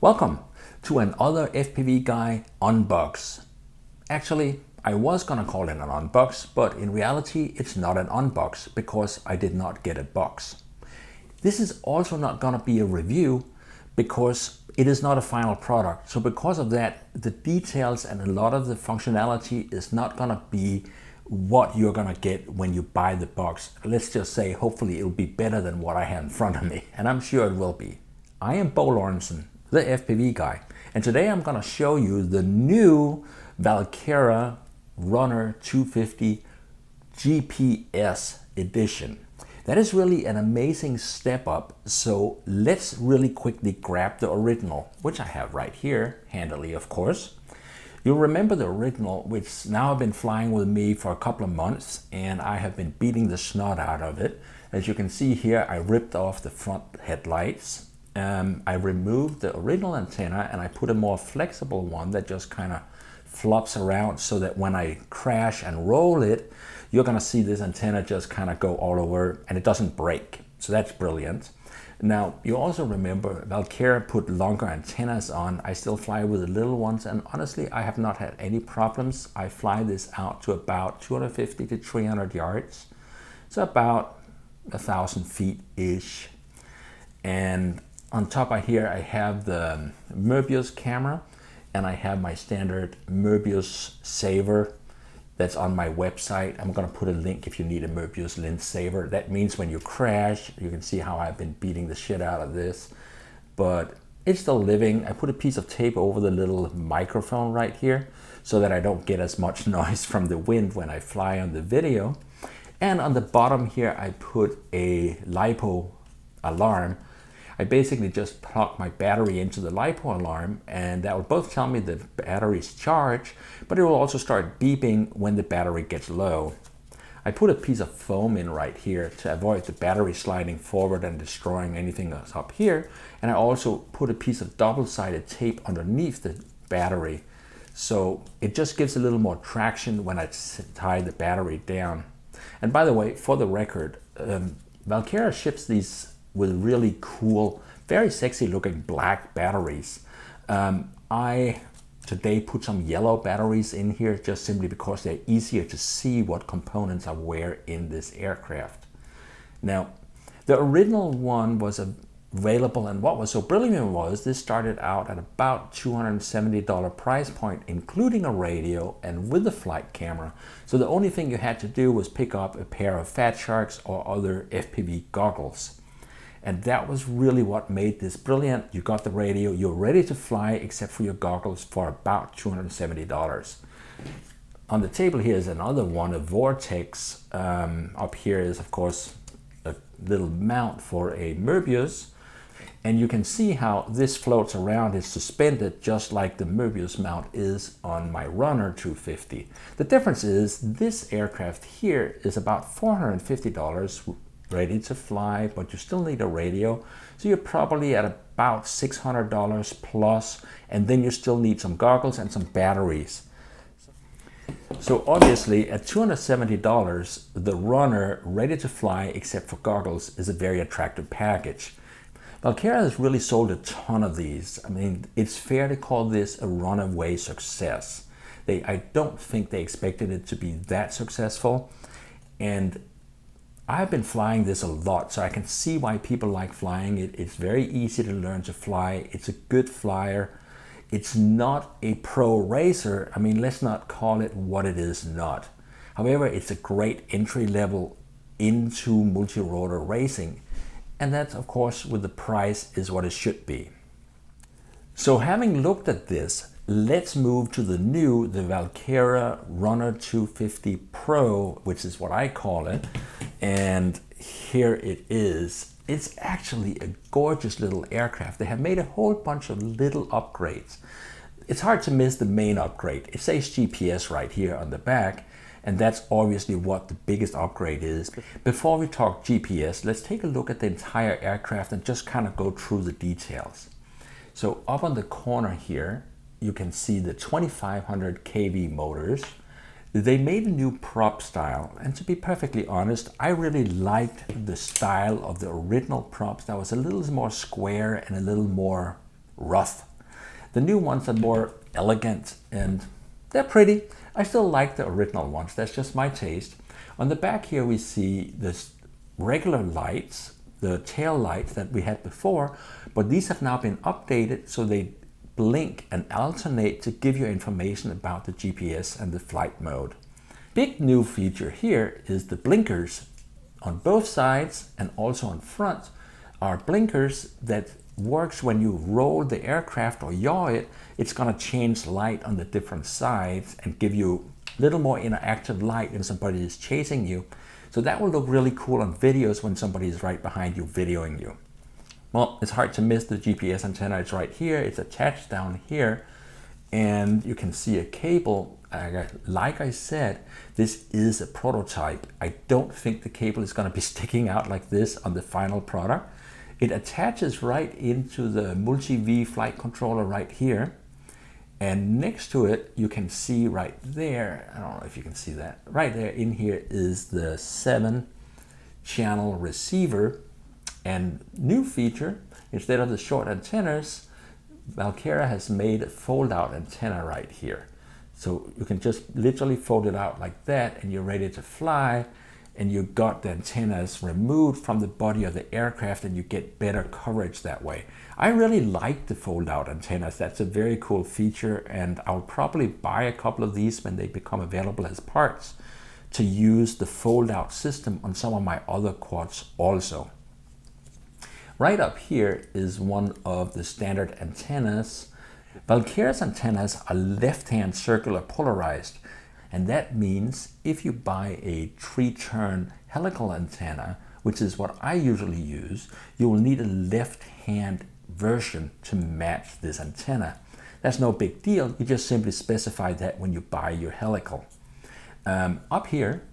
Welcome to another FPV Guy unbox. Actually, I was gonna call it an unbox, but in reality it's not an unbox because I did not get a box. This is also not gonna be a review because it is not a final product. So because of that, the details and a lot of the functionality is not gonna be what you're gonna get when you buy the box. Let's just say hopefully it'll be better than what I have in front of me, and I'm sure it will be. I am Bo Lorentzen, the FPV Guy, and today I'm gonna show you the new Walkera Runner 250 GPS edition. That is really an amazing step up, so let's really quickly grab the original, which I have right here, handily of course. You'll remember the original, which now have been flying with me for a couple of months, and I have been beating the snot out of it. As you can see here, I ripped off the front headlights. I removed the original antenna and I put a more flexible one that just kind of flops around so that when I crash and roll it, you're gonna see this antenna just kind of go all over and it doesn't break. So that's brilliant. Now, you also remember Walkera put longer antennas on. I still fly with the little ones, and honestly, I have not had any problems. I fly this out to about 250 to 300 yards. So about 1,000 feet-ish. And on top of here, I have the Möbius camera, and I have my standard Möbius saver that's on my website. I'm gonna put a link if you need a Möbius lens saver. That means when you crash, you can see how I've been beating the shit out of this, but it's still living. I put a piece of tape over the little microphone right here so that I don't get as much noise from the wind when I fly on the video. And on the bottom here, I put a LiPo alarm. I basically just plug my battery into the LiPo alarm, and that will both tell me the battery's charged, but it will also start beeping when the battery gets low. I put a piece of foam in right here to avoid the battery sliding forward and destroying anything that's up here. And I also put a piece of double-sided tape underneath the battery. So it just gives a little more traction when I tie the battery down. And by the way, for the record, Walkera ships these with really cool, very sexy looking black batteries. I today put some yellow batteries in here just simply because they're easier to see what components are where in this aircraft. Now, the original one was available, and what was so brilliant was this started out at about $270 price point, including a radio and with the flight camera. So the only thing you had to do was pick up a pair of Fat Sharks or other FPV goggles. And that was really what made this brilliant. You got the radio, you're ready to fly except for your goggles for about $270. On the table here is another one, a Vortex. Up here is of course a little mount for a Möbius. And you can see how this floats around, it's suspended just like the Möbius mount is on my Runner 250. The difference is this aircraft here is about $450 ready to fly, but you still need a radio. So you're probably at about $600 plus, and then you still need some goggles and some batteries. So obviously at $270, the Runner ready to fly except for goggles is a very attractive package. Walkera has really sold a ton of these. I mean, it's fair to call this a runaway success. I don't think they expected it to be that successful, and I've been flying this a lot, so I can see why people like flying it. It's very easy to learn to fly. It's a good flyer. It's not a pro racer. I mean, let's not call it what it is not. However, it's a great entry level into multi-rotor racing. And that, of course, with the price is what it should be. So having looked at this, let's move to the Walkera Runner 250 Pro, which is what I call it. And here it is. It's actually a gorgeous little aircraft. They have made a whole bunch of little upgrades. It's hard to miss the main upgrade. It says GPS right here on the back, and that's obviously what the biggest upgrade is. Before we talk GPS, let's take a look at the entire aircraft and just kind of go through the details. So up on the corner here, you can see the 2500 kV motors. They made a new prop style, and to be perfectly honest, I really liked the style of the original props that was a little more square and a little more rough. The new ones are more elegant and they're pretty. I still like the original ones. That's just my taste. On the back here we see this regular lights, the tail lights that we had before, but these have now been updated so they blink and alternate to give you information about the GPS and the flight mode. Big new feature here is the blinkers on both sides and also on front are blinkers that works when you roll the aircraft or yaw it. It's going to change light on the different sides and give you a little more interactive light when somebody is chasing you. So that will look really cool on videos when somebody is right behind you videoing you. Well, it's hard to miss the GPS antenna. It's right here. It's attached down here. And you can see a cable. Like I said, this is a prototype. I don't think the cable is going to be sticking out like this on the final product. It attaches right into the multi-V flight controller right here. And next to it, you can see right there, I don't know if you can see that, right there in here is the 7-channel receiver. And new feature, instead of the short antennas, Walkera has made a fold-out antenna right here. So you can just literally fold it out like that and you're ready to fly, and you got the antennas removed from the body of the aircraft and you get better coverage that way. I really like the fold-out antennas. That's a very cool feature, and I'll probably buy a couple of these when they become available as parts to use the fold-out system on some of my other quads also. Right up here is one of the standard antennas. Walkera's antennas are left-hand circular polarized, and that means if you buy a 3-turn helical antenna, which is what I usually use, you will need a left-hand version to match this antenna. That's no big deal. You just simply specify that when you buy your helical. Up here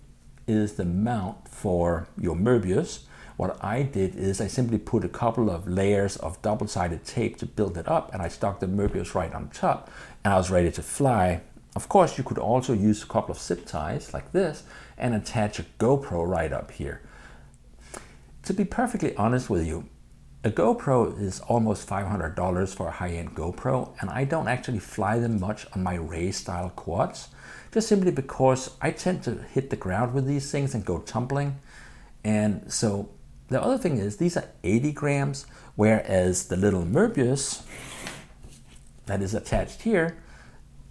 is the mount for your Möbius. What I did is I simply put a couple of layers of double-sided tape to build it up, and I stuck the Möbius right on top, and I was ready to fly. Of course, you could also use a couple of zip ties like this and attach a GoPro right up here. To be perfectly honest with you, a GoPro is almost $500 for a high-end GoPro, and I don't actually fly them much on my Ray-style quads, just simply because I tend to hit the ground with these things and go tumbling. And so the other thing is these are 80 grams, whereas the little Möbius that is attached here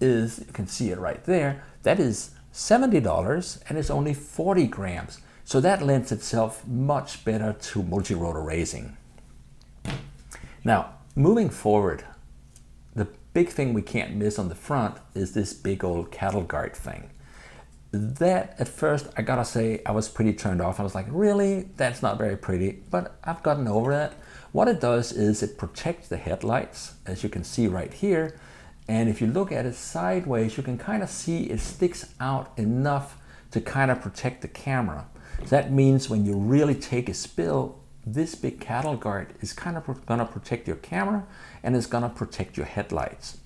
is, you can see it right there, that is $70 and it's only 40 grams. So that lends itself much better to multi-rotor racing. Now, moving forward, the big thing we can't miss on the front is this big old cattle guard thing. That, at first, I gotta say, I was pretty turned off. I was like, really? That's not very pretty, but I've gotten over that. What it does is it protects the headlights, as you can see right here. And if you look at it sideways, you can kind of see it sticks out enough to kind of protect the camera. So that means when you really take a spill, this big cattle guard is kind of gonna protect your camera and it's gonna protect your headlights.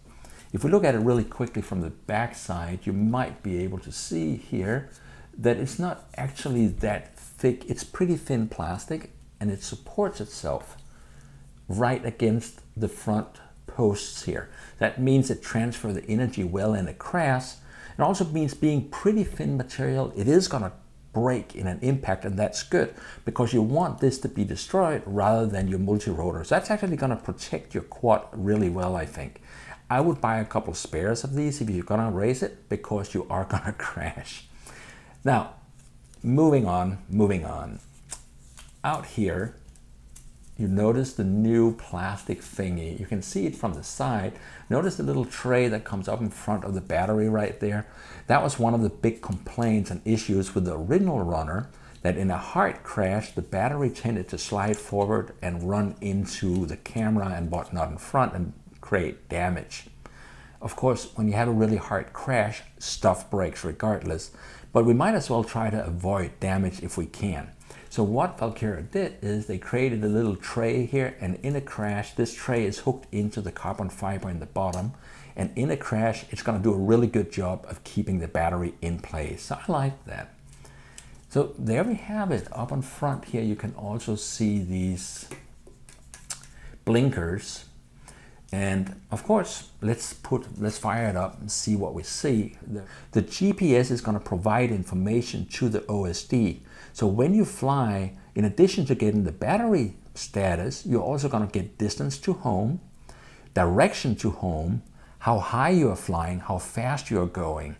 If we look at it really quickly from the back side, you might be able to see here that it's not actually that thick. It's pretty thin plastic and it supports itself right against the front posts here. That means it transfers the energy well in a crash. It also means being pretty thin material, it is gonna break in an impact, and that's good because you want this to be destroyed rather than your multi-rotors. That's actually gonna protect your quad really well, I think. I would buy a couple spares of these if you're gonna race it because you are gonna crash. Now, moving on. Out here, you notice the new plastic thingy. You can see it from the side. Notice the little tray that comes up in front of the battery right there. That was one of the big complaints and issues with the original runner, that in a hard crash, the battery tended to slide forward and run into the camera and whatnot in front and create damage. Of course, when you have a really hard crash, stuff breaks regardless, but we might as well try to avoid damage if we can. So what Walkera did is they created a little tray here, and in a crash, this tray is hooked into the carbon fiber in the bottom, and in a crash, it's gonna do a really good job of keeping the battery in place. So I like that. So there we have it. Up in front here, you can also see these blinkers. And of course, let's fire it up and see what we see. The GPS is going to provide information to the OSD. So when you fly, in addition to getting the battery status, you're also going to get distance to home, direction to home, how high you are flying, how fast you are going,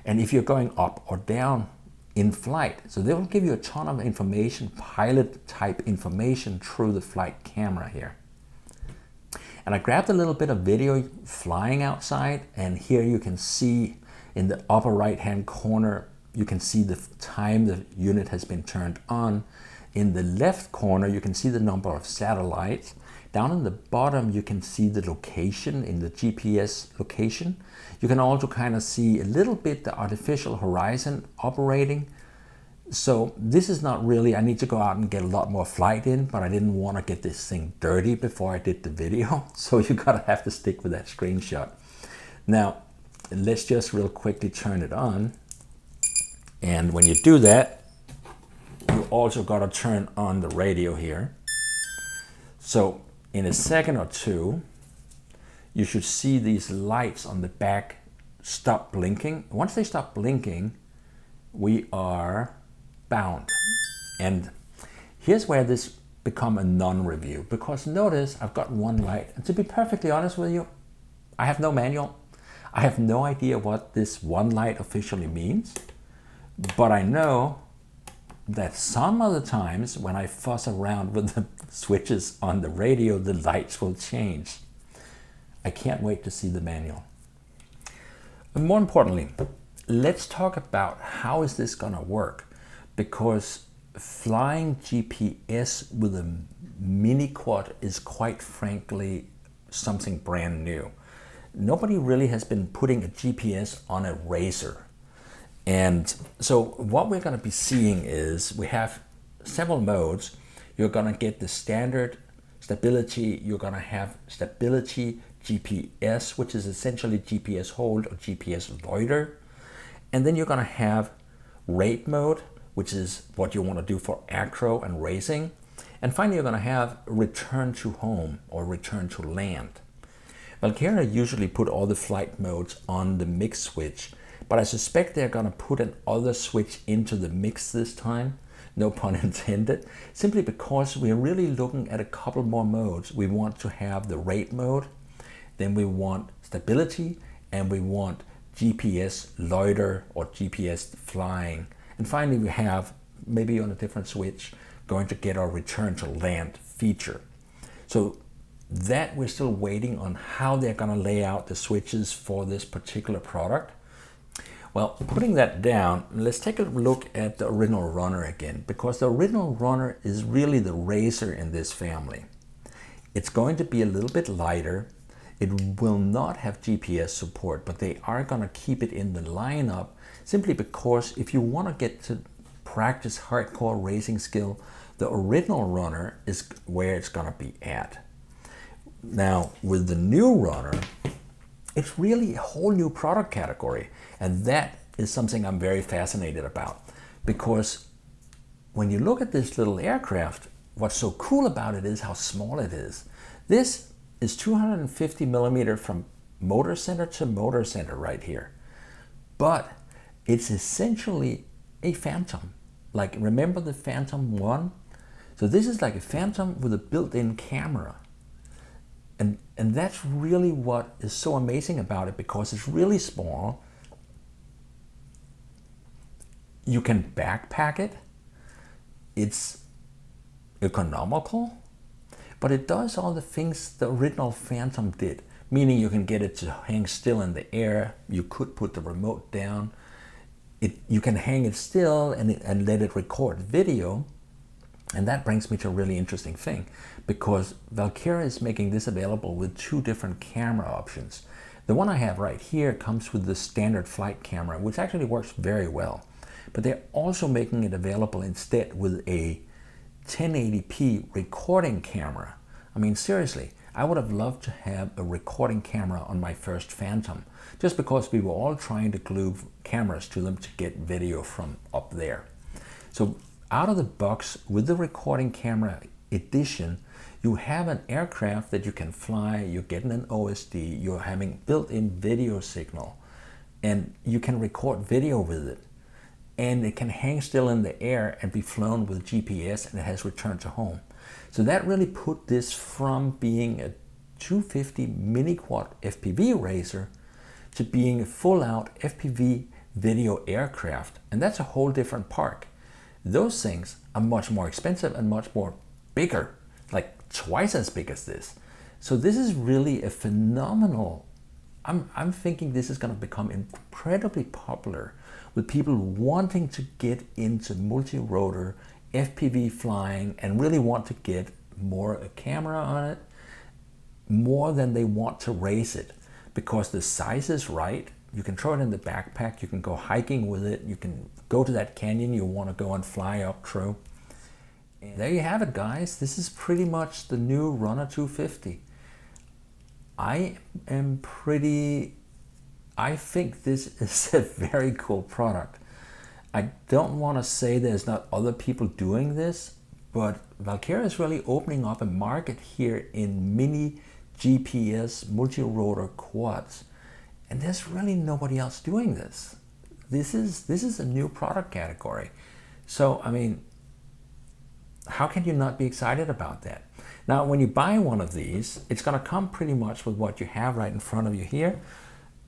and if you're going up or down in flight. So they will give you a ton of information, pilot type information through the flight camera here. And I grabbed a little bit of video flying outside, and here you can see in the upper right hand corner, you can see the time the unit has been turned on. In the left corner, you can see the number of satellites. Down in the bottom, you can see the location in the GPS location. You can also kind of see a little bit the artificial horizon operating. So this is not really, I need to go out and get a lot more flight in, but I didn't want to get this thing dirty before I did the video. So you gotta have to stick with that screenshot. Now, let's just real quickly turn it on. And when you do that, you also gotta turn on the radio here. So in a second or two, you should see these lights on the back stop blinking. Once they stop blinking, we are bound. And here's where this become a non-review, because notice I've got one light, and to be perfectly honest with you, I have no manual. I have no idea what this one light officially means, but I know that some of the times when I fuss around with the switches on the radio, the lights will change. I can't wait to see the manual. And more importantly, let's talk about how is this gonna work, because flying GPS with a mini quad is quite frankly something brand new. Nobody really has been putting a GPS on a Razor. And so what we're going to be seeing is we have several modes. You're going to get the standard stability. You're going to have stability GPS, which is essentially GPS hold or GPS loiter. And then you're going to have rate mode, which is what you want to do for acro and racing. And finally, you're going to have return to home or return to land. Walkera usually put all the flight modes on the mix switch, but I suspect they're going to put an other switch into the mix this time, no pun intended, simply because we're really looking at a couple more modes. We want to have the rate mode, then we want stability, and we want GPS loiter or GPS flying. And finally, we have, maybe on a different switch, going to get our return to land feature. So that we're still waiting on how they're going to lay out the switches for this particular product. Well, putting that down, let's take a look at the original runner again, because the original runner is really the Razor in this family. It's going to be a little bit lighter. It will not have GPS support, but they are going to keep it in the lineup simply because if you want to get to practice hardcore racing skill, the original runner is where it's going to be at. Now, with the new runner, it's really a whole new product category. And that is something I'm very fascinated about, because when you look at this little aircraft, what's so cool about it is how small it is. This is 250 millimeter from motor center to motor center right here. But it's essentially a Phantom. Like, remember the Phantom 1? So this is like a Phantom with a built-in camera. And that's really what is so amazing about it, because it's really small. You can backpack it. It's economical, but it does all the things the original Phantom did, meaning you can get it to hang still in the air. You could put the remote down. You can hang it still and let it record video. And that brings me to a really interesting thing, because Walkera is making this available with two different camera options. The one I have right here comes with the standard flight camera, which actually works very well. But they're also making it available instead with a 1080p recording camera. I mean, seriously, I would have loved to have a recording camera on my first Phantom, just because we were all trying to glue cameras to them to get video from up there. So out of the box with the recording camera edition, you have an aircraft that you can fly, you're getting an OSD, you're having built-in video signal, and you can record video with it. And it can hang still in the air and be flown with GPS, and it has returned to home. So that really put this from being a 250 mini-quad FPV racer to being a full-out FPV video aircraft. And that's a whole different park. Those things are much more expensive and much more bigger, like twice as big as this. So this is really a phenomenal, I'm thinking this is going to become incredibly popular with people wanting to get into multi-rotor FPV flying and really want to get more a camera on it, more than they want to race it, because the size is right. You can throw it in the backpack, you can go hiking with it, you can go to that canyon you want to go and fly up through. And there you have it, guys. This is pretty much the new Runner 250. I think this is a very cool product. I don't want to say there's not other people doing this, but Walkera is really opening up a market here in mini GPS multi-rotor quads. And there's really nobody else doing this. This is a new product category. So, I mean, how can you not be excited about that? Now, when you buy one of these, it's going to come pretty much with what you have right in front of you here,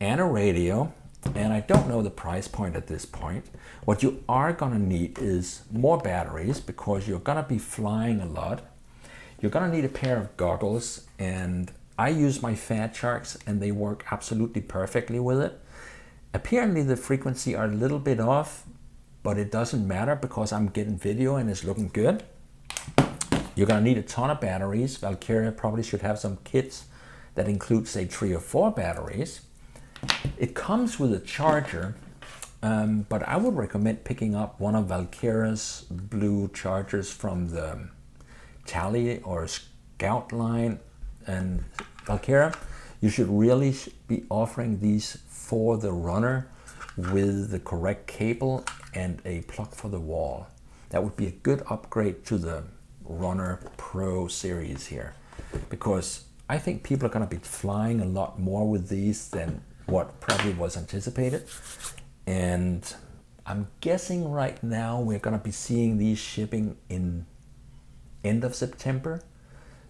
and a radio. And I don't know the price point at this point. What you are going to need is more batteries, because you're going to be flying a lot. You're going to need a pair of goggles, and I use my Fat Sharks and they work absolutely perfectly with it. Apparently the frequency are a little bit off, but it doesn't matter because I'm getting video and it's looking good. You're going to need a ton of batteries. Walkera probably should have some kits that include, say, 3 or 4 batteries. It comes with a charger, but I would recommend picking up one of Walkera's blue chargers from the Tally or Scout line. And Walkera, you should really be offering these for the Runner with the correct cable and a plug for the wall. That would be a good upgrade to the Runner Pro series here, because I think people are going to be flying a lot more with these than what probably was anticipated. And I'm guessing right now we're going to be seeing these shipping in end of September.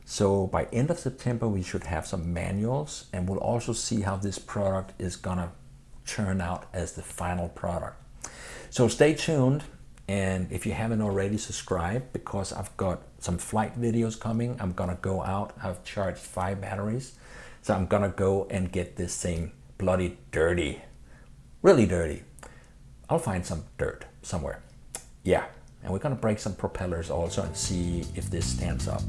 So by end of September, we should have some manuals, and we'll also see how this product is gonna turn out as the final product. So stay tuned, and if you haven't already, subscribe, because I've got some flight videos coming. I'm gonna go out, I've charged 5 batteries. So I'm gonna go and get this thing bloody dirty, really dirty. I'll find some dirt somewhere. Yeah, and we're gonna break some propellers also and see if this stands up.